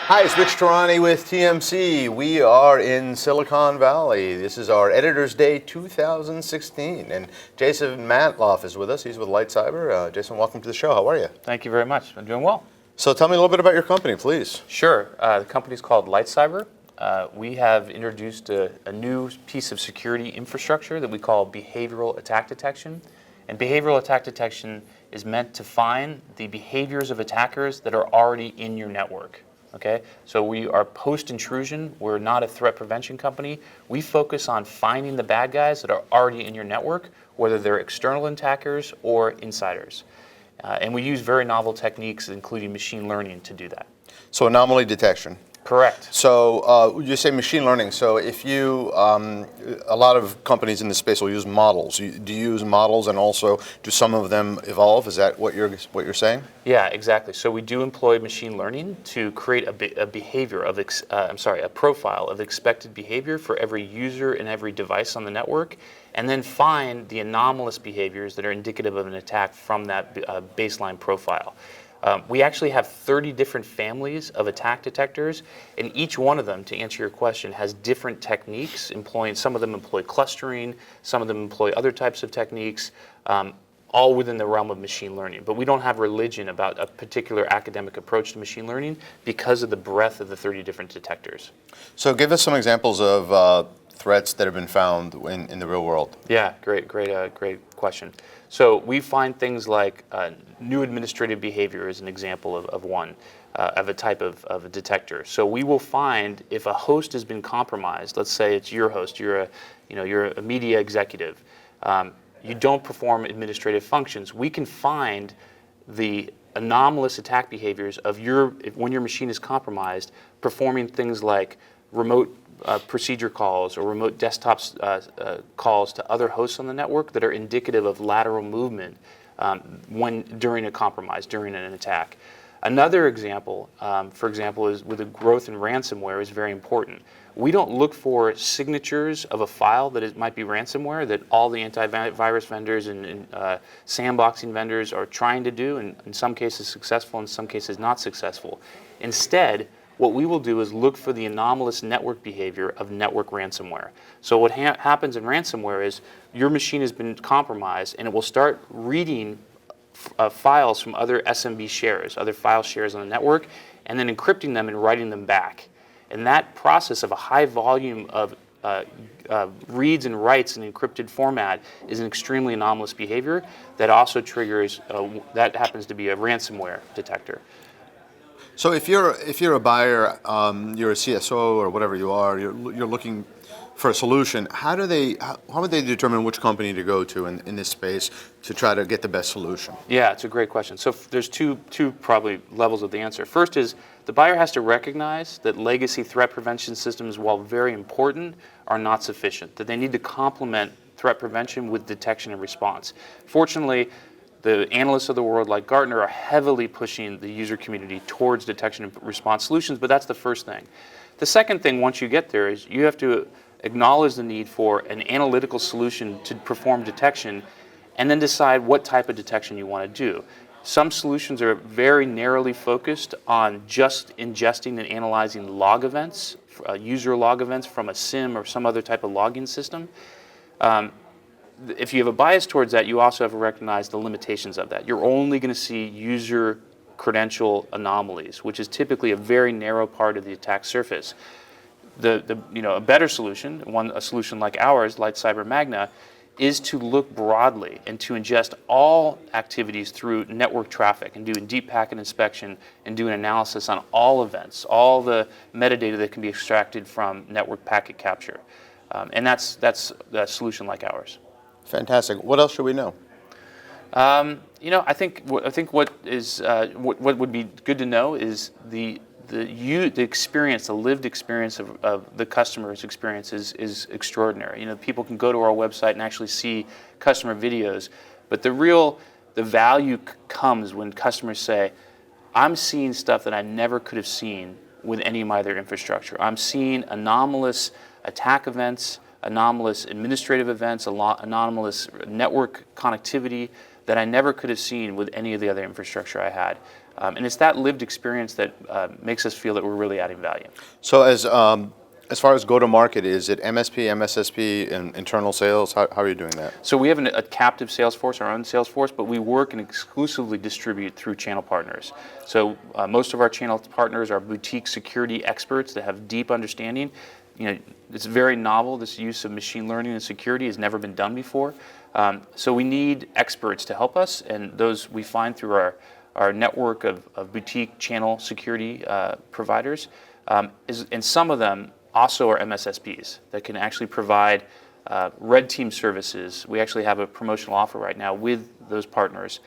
Hi, it's Rich Tehrani with TMC. We are in Silicon Valley. This is our Editor's Day 2016, and Jason Matlof is with us. He's with Lightcyber. Jason, welcome to the show. How are you? Thank you very much. I'm doing well. So tell me a little bit about your company, please. Sure. The company's called Lightcyber. We have introduced a new piece of security infrastructure that we call behavioral attack detection. And behavioral attack detection is meant to find the behaviors of attackers that are already in your network. Okay, so we are post-intrusion. We're not a threat prevention company. We focus on finding the bad guys that are already in your network, whether they're external attackers or insiders. And we use very novel techniques, including machine learning, to do that. So anomaly detection. Correct. So you say machine learning. So if you, a lot of companies in this space will use models. Do you use models, and also do some of them evolve? Is that what you're saying? Yeah, exactly. So we do employ machine learning to create a behavior of, a profile of expected behavior for every user and every device on the network, and then find the anomalous behaviors that are indicative of an attack from that baseline profile. We actually have 30 different families of attack detectors, and each one of them, to answer your question, has different techniques. Some of them employ clustering, some of them employ other types of techniques, all within the realm of machine learning. But we don't have religion about a particular academic approach to machine learning because of the breadth of the 30 different detectors. So give us some examples of threats that have been found in the real world. Yeah, great question. So we find things like new administrative behavior is an example of one, of a type of a detector. So we will find if a host has been compromised. Let's say it's your host. You're a media executive. You don't perform administrative functions. We can find the anomalous attack behaviors of when your machine is compromised, performing things like remote procedure calls or remote desktop calls to other hosts on the network that are indicative of lateral movement during a compromise, during an attack. Another example, for example, is with the growth in ransomware is very important. We don't look for signatures of a file that might be ransomware that all the antivirus vendors and sandboxing vendors are trying to do, and in some cases successful, in some cases not successful. Instead, what we will do is look for the anomalous network behavior of network ransomware. So what happens in ransomware is your machine has been compromised, and it will start reading files from other SMB shares, other file shares on the network, and then encrypting them and writing them back. And that process of a high volume of reads and writes in encrypted format is an extremely anomalous behavior that also triggers, that happens to be a ransomware detector. So if you're a buyer, you're a CSO or whatever you are, you're looking for a solution. How would they determine which company to go to in this space to try to get the best solution? Yeah, it's a great question. So there's two probably levels of the answer. First is the buyer has to recognize that legacy threat prevention systems, while very important, are not sufficient. That they need to complement threat prevention with detection and response. Fortunately, the analysts of the world, like Gartner, are heavily pushing the user community towards detection and response solutions, but that's the first thing. The second thing, once you get there, is you have to acknowledge the need for an analytical solution to perform detection, and then decide what type of detection you want to do. Some solutions are very narrowly focused on just ingesting and analyzing log events, user log events from a SIEM or some other type of logging system. If you have a bias towards that, you also have to recognize the limitations of that. You're only going to see user credential anomalies, which is typically a very narrow part of the attack surface. A better solution, a solution like ours, Lightcyber Magna, is to look broadly and to ingest all activities through network traffic and do a deep packet inspection and do an analysis on all events, all the metadata that can be extracted from network packet capture. And that's a solution like ours. Fantastic. What else should we know? I think what would be good to know is the experience, the lived experience of the customer's experience is extraordinary. People can go to our website and actually see customer videos, but the value comes when customers say, "I'm seeing stuff that I never could have seen with any of my other infrastructure. I'm seeing anomalous attack events, anomalous administrative events, anomalous network connectivity that I never could have seen with any of the other infrastructure I had. And it's that lived experience that makes us feel that we're really adding value. So as far as go-to-market, is it MSP, MSSP, and internal sales? How are you doing that? So we have a captive sales force, our own sales force, but we work and exclusively distribute through channel partners. So most of our channel partners are boutique security experts that have deep understanding. It's very novel. This use of machine learning and security has never been done before. So we need experts to help us, and those we find through our network of boutique channel security providers. And some of them also are MSSPs that can actually provide red team services. We actually have a promotional offer right now with those partners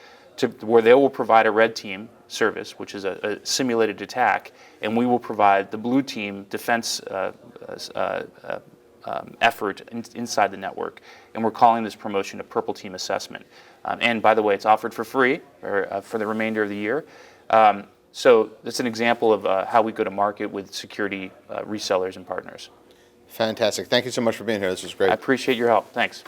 where they will provide a red team service, which is a simulated attack, and we will provide the blue team defense effort inside the network. And we're calling this promotion a purple team assessment. And by the way, it's offered for free for the remainder of the year. So that's an example of how we go to market with security resellers and partners. Fantastic. Thank you so much for being here. This was great. I appreciate your help. Thanks.